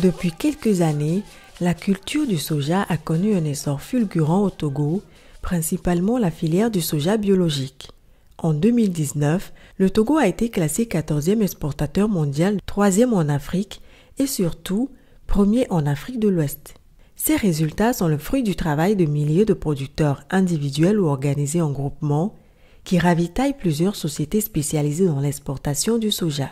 Depuis quelques années, la culture du soja a connu un essor fulgurant au Togo, principalement la filière du soja biologique. En 2019, le Togo a été classé 14e exportateur mondial, 3e en Afrique et surtout 1er en Afrique de l'Ouest. Ces résultats sont le fruit du travail de milliers de producteurs individuels ou organisés en groupement qui ravitaillent plusieurs sociétés spécialisées dans l'exportation du soja.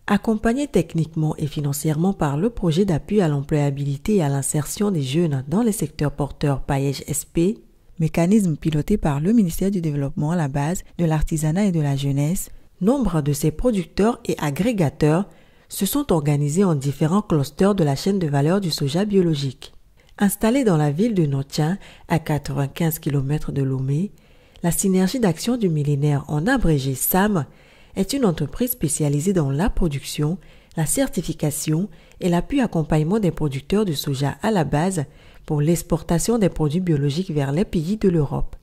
Accompagné techniquement et financièrement par le projet d'appui à l'employabilité et à l'insertion des jeunes dans les secteurs porteurs Paillège SP, mécanisme piloté par le ministère du Développement à la base de l'artisanat et de la jeunesse, nombre de ces producteurs et agrégateurs se sont organisés en différents clusters de la chaîne de valeur du soja biologique. Installée dans la ville de Notien, à 95 km de Lomé, la synergie d'action du millénaire, en abrégé SAM, est une entreprise spécialisée dans la production, la certification et l'appui accompagnement des producteurs de soja à la base pour l'exportation des produits biologiques vers les pays de l'Europe.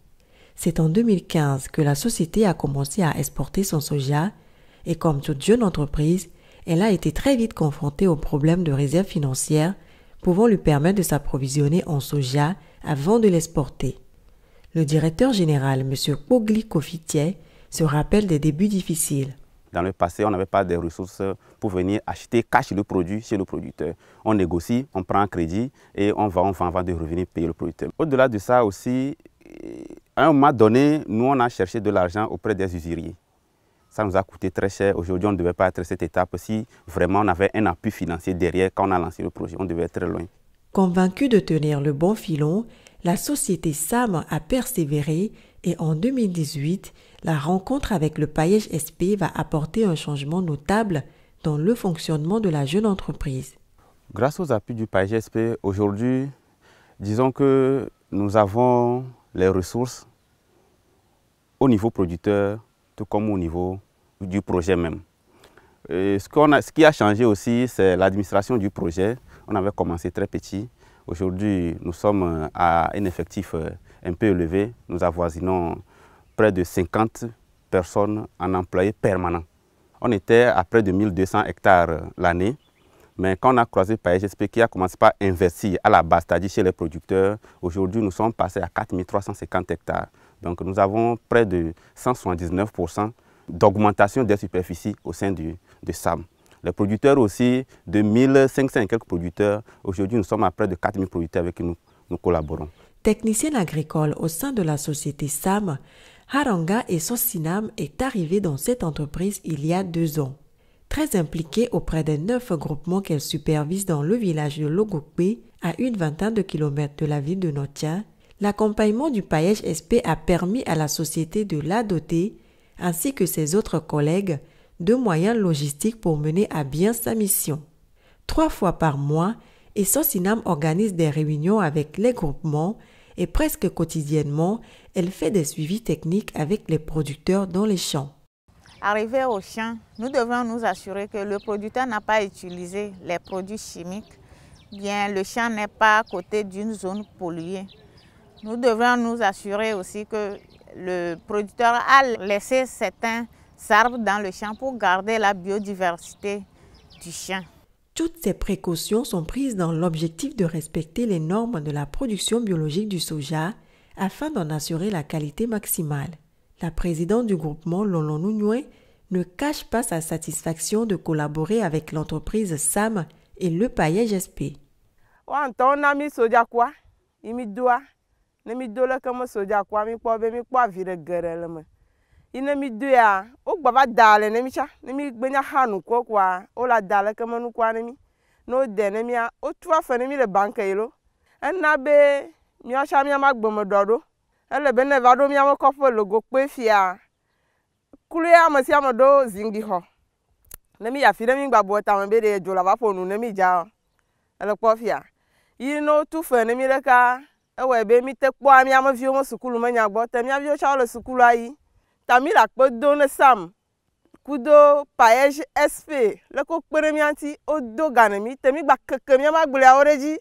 C'est en 2015 que la société a commencé à exporter son soja et comme toute jeune entreprise, elle a été très vite confrontée aux problèmes de réserve financière pouvant lui permettre de s'approvisionner en soja avant de l'exporter. Le directeur général, M. Kogli Kofitier, se rappelle des débuts difficiles. Dans le passé, on n'avait pas de ressources pour venir acheter cash le produit chez le producteur. On négocie, on prend un crédit et on va avant de revenir payer le producteur. Au-delà de ça aussi, à un moment donné, nous on a cherché de l'argent auprès des usuriers. Ça nous a coûté très cher. Aujourd'hui, on ne devait pas être à cette étape si vraiment on avait un appui financier derrière quand on a lancé le projet. On devait être très loin. Convaincu de tenir le bon filon, la société SAM a persévéré et en 2018, la rencontre avec le Paillège SP va apporter un changement notable dans le fonctionnement de la jeune entreprise. Grâce aux appuis du Paillège SP, aujourd'hui, disons que nous avons les ressources au niveau producteur, tout comme au niveau du projet même. Et ce qui a changé aussi, c'est l'administration du projet. On avait commencé très petit. Aujourd'hui, nous sommes à un effectif un peu élevé. Nous avoisinons près de 50 personnes en employés permanents. On était à près de 1200 hectares l'année. Mais quand on a croisé Paillège SP qui a commencé par investir à la base, c'est-à-dire chez les producteurs, aujourd'hui nous sommes passés à 4350 hectares. Donc nous avons près de 179% d'augmentation des superficies au sein de SAM. Les producteurs aussi, de 1500 et quelques producteurs, aujourd'hui nous sommes à près de 4000 producteurs avec qui nous collaborons. Technicienne agricole au sein de la société SAM, Haranga et Sosinam est arrivée dans cette entreprise il y a 2 ans. Très impliquée auprès des 9 groupements qu'elle supervise dans le village de Logokbe, à une vingtaine de kilomètres de la ville de Notia, l'accompagnement du Paillège SP a permis à la société de la doter, ainsi que ses autres collègues, de moyens logistiques pour mener à bien sa mission. 3 fois par mois, Sosinam organise des réunions avec les groupements et presque quotidiennement, elle fait des suivis techniques avec les producteurs dans les champs. Arrivé au champ, nous devons nous assurer que le producteur n'a pas utilisé les produits chimiques, bien le champ n'est pas à côté d'une zone polluée. Nous devons nous assurer aussi que le producteur a laissé certains arbres dans le champ pour garder la biodiversité du champ. Toutes ces précautions sont prises dans l'objectif de respecter les normes de la production biologique du soja afin d'en assurer la qualité maximale. La présidente du groupement, Lolo Nounoué, ne cache pas sa satisfaction de collaborer avec l'entreprise SAM et le Paillège SP. Tamila Podone Sam, Kudo Paillège SP, le Kokperemianti, Odo Ganemi, Temi Bakemia Magbulia Oreji,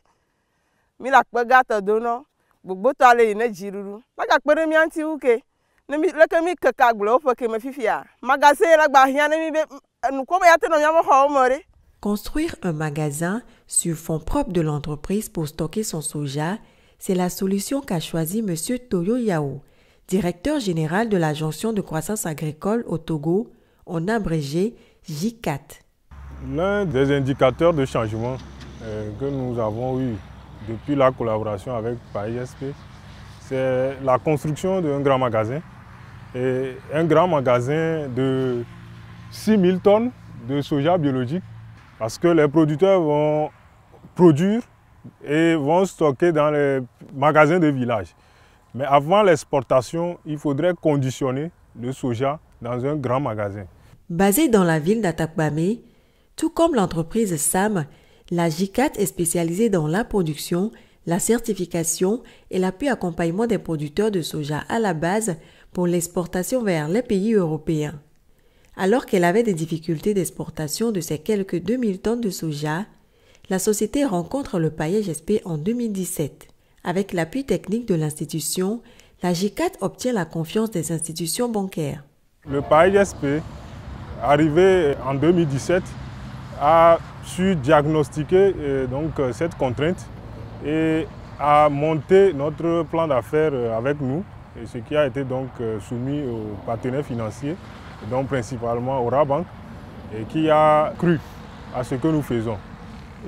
Mila Pagata Dono, Bugotale in a Jiru, Magakperemianti Uke, Nemi Lekemi Kakaglo, Pokemafia, Magazine like Bahianemi, and Komayatan on Yamaha Mori, Construire un magasin sur fonds propres de l'entreprise pour stocker son soja, c'est la solution qu'a choisie M. Toyo Yao, directeur général de la jonction de croissance agricole au Togo, en abrégé JCAT. L'un des indicateurs de changement que nous avons eu depuis la collaboration avec PAESP, c'est la construction d'un grand magasin. Et un grand magasin de 6 000 tonnes de soja biologique, parce que les producteurs vont produire et vont stocker dans les magasins de village. Mais avant l'exportation, il faudrait conditionner le soja dans un grand magasin. Basée dans la ville d'Atakpamé, tout comme l'entreprise SAM, la JCAT est spécialisée dans la production, la certification et l'appui accompagnement des producteurs de soja à la base pour l'exportation vers les pays européens. Alors qu'elle avait des difficultés d'exportation de ses quelques 2000 tonnes de soja, la société rencontre le PAESP en 2017. Avec l'appui technique de l'institution, la JCAT obtient la confiance des institutions bancaires. Le PAESP, arrivé en 2017, a su diagnostiquer cette contrainte et a monté notre plan d'affaires avec nous, et ce qui a été donc soumis aux partenaires financiers, donc principalement au Rabank, et qui a cru à ce que nous faisons.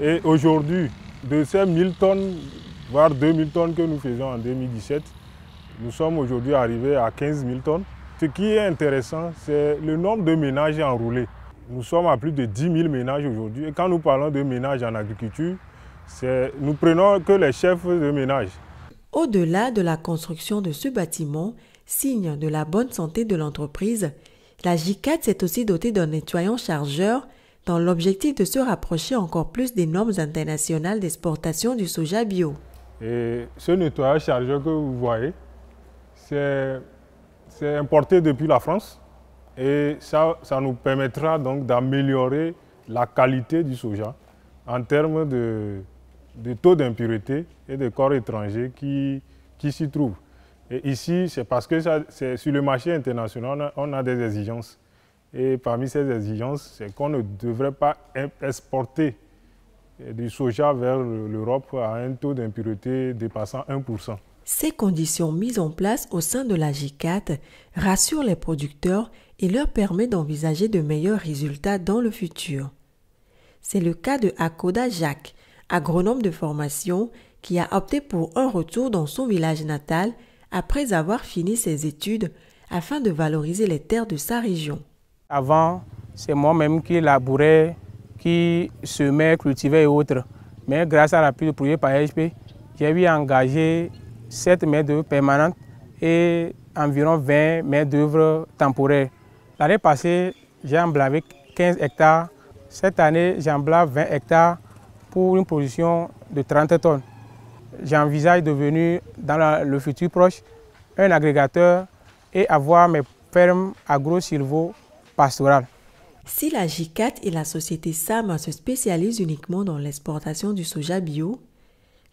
Et aujourd'hui, de ces 1000 tonnes, voire 2000 tonnes que nous faisons en 2017, nous sommes aujourd'hui arrivés à 15 000 tonnes. Ce qui est intéressant, c'est le nombre de ménages enrôlés. Nous sommes à plus de 10 000 ménages aujourd'hui. Et quand nous parlons de ménages en agriculture, nous prenons que les chefs de ménage. Au-delà de la construction de ce bâtiment, signe de la bonne santé de l'entreprise, la JCAT s'est aussi dotée d'un nettoyant chargeur dans l'objectif de se rapprocher encore plus des normes internationales d'exportation du soja bio. Et ce nettoyant chargeur que vous voyez, c'est importé depuis la France et ça nous permettra donc d'améliorer la qualité du soja en termes de taux d'impureté et de corps étrangers qui s'y trouvent. Et ici, c'est parce que sur le marché international, on a des exigences. Et parmi ces exigences, c'est qu'on ne devrait pas exporter du soja vers l'Europe à un taux d'impureté dépassant 1%. Ces conditions mises en place au sein de la JCAT rassurent les producteurs et leur permettent d'envisager de meilleurs résultats dans le futur. C'est le cas de Akoda Jacques, agronome de formation, qui a opté pour un retour dans son village natal après avoir fini ses études afin de valoriser les terres de sa région. Avant, c'est moi-même qui labourais, qui semais, cultivais et autres. Mais grâce à l'appui du projet PAESP, j'ai eu engagé 7 main-d'œuvre permanentes et environ 20 main-d'œuvre temporaires. L'année passée, j'ai emblavé 15 hectares. Cette année, j'emblave 20 hectares pour une production de 30 tonnes. J'envisage de devenir dans le futur proche un agrégateur et avoir mes fermes agro-silvo-pastorales. Si la JCAT et la société SAM se spécialisent uniquement dans l'exportation du soja bio,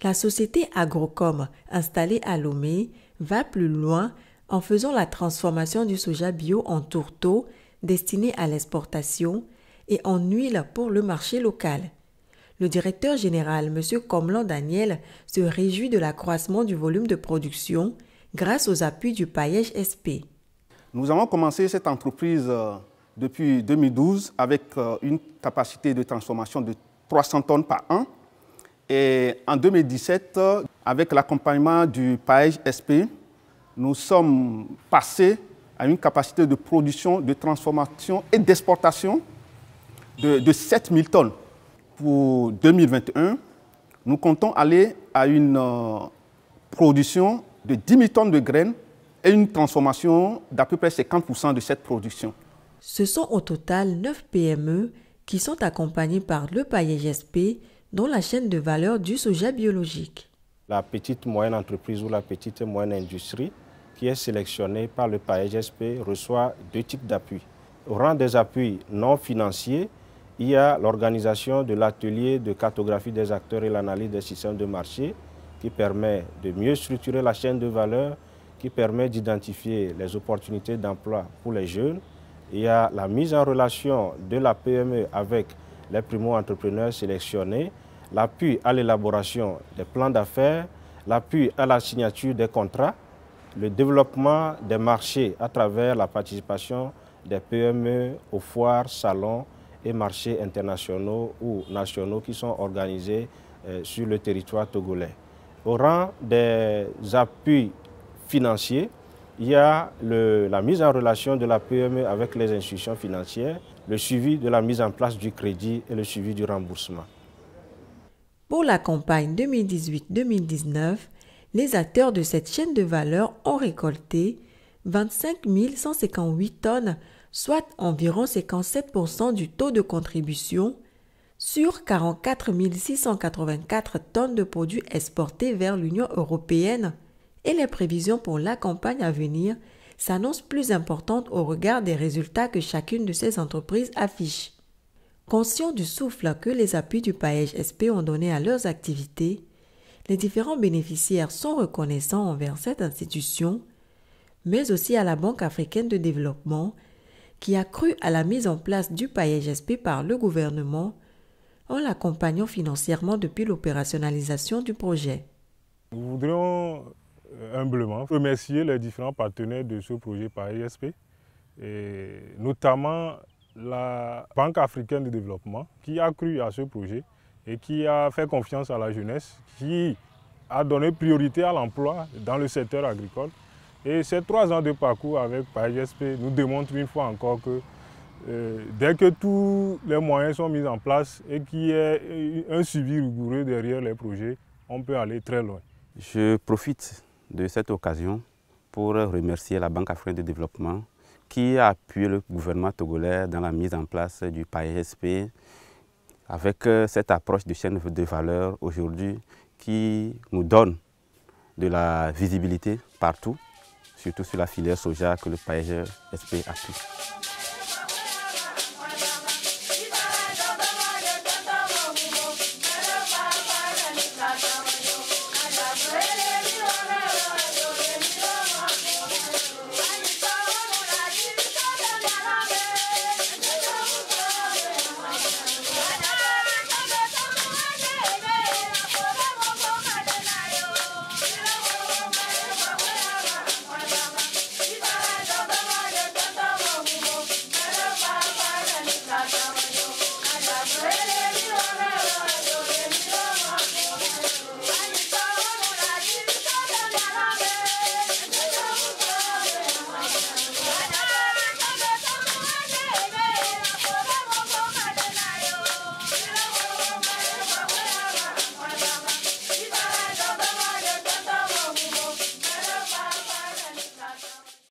la société Agrocom, installée à Lomé, va plus loin en faisant la transformation du soja bio en tourteau destiné à l'exportation et en huile pour le marché local. Le directeur général, M. Komlan Daniel, se réjouit de l'accroissement du volume de production grâce aux appuis du PAESP. Nous avons commencé cette entreprise depuis 2012 avec une capacité de transformation de 300 tonnes par an. Et en 2017, avec l'accompagnement du PAESP, nous sommes passés à une capacité de production, de transformation et d'exportation de 7 000 tonnes. Pour 2021, nous comptons aller à une production de 10 000 tonnes de graines et une transformation d'à peu près 50% de cette production. Ce sont au total 9 PME qui sont accompagnées par le PAESP dans la chaîne de valeur du soja biologique. La petite moyenne entreprise ou la petite moyenne industrie qui est sélectionnée par le PAESP reçoit 2 types d'appuis. Au rang des appuis non financiers, il y a l'organisation de l'atelier de cartographie des acteurs et l'analyse des systèmes de marché qui permet de mieux structurer la chaîne de valeur, qui permet d'identifier les opportunités d'emploi pour les jeunes. Il y a la mise en relation de la PME avec les primo-entrepreneurs sélectionnés, l'appui à l'élaboration des plans d'affaires, l'appui à la signature des contrats, le développement des marchés à travers la participation des PME aux foires, salons et marchés internationaux ou nationaux qui sont organisés sur le territoire togolais. Au rang des appuis financiers, il y a la mise en relation de la PME avec les institutions financières, le suivi de la mise en place du crédit et le suivi du remboursement. Pour la campagne 2018-2019, les acteurs de cette chaîne de valeur ont récolté 25 158 tonnes, soit environ 57% du taux de contribution, sur 44 684 tonnes de produits exportés vers l'Union européenne, et les prévisions pour la campagne à venir s'annoncent plus importantes au regard des résultats que chacune de ces entreprises affiche. Conscients du souffle que les appuis du PAEJ-SP ont donné à leurs activités, les différents bénéficiaires sont reconnaissants envers cette institution, mais aussi à la Banque africaine de développement, qui a cru à la mise en place du PAEJ-SP par le gouvernement en l'accompagnant financièrement depuis l'opérationnalisation du projet. Nous voudrions humblement remercier les différents partenaires de ce projet PAEJ-SP, et notamment la Banque africaine de développement qui a cru à ce projet et qui a fait confiance à la jeunesse, qui a donné priorité à l'emploi dans le secteur agricole. Et ces 3 ans de parcours avec PAEJ-SP nous démontrent une fois encore que dès que tous les moyens sont mis en place et qu'il y ait un suivi rigoureux derrière les projets, on peut aller très loin. Je profite de cette occasion pour remercier la Banque africaine de développement qui a appuyé le gouvernement togolais dans la mise en place du PAEJ-SP avec cette approche de chaîne de valeur aujourd'hui qui nous donne de la visibilité partout, surtout sur la filière soja que le PAEJ-SP appuie.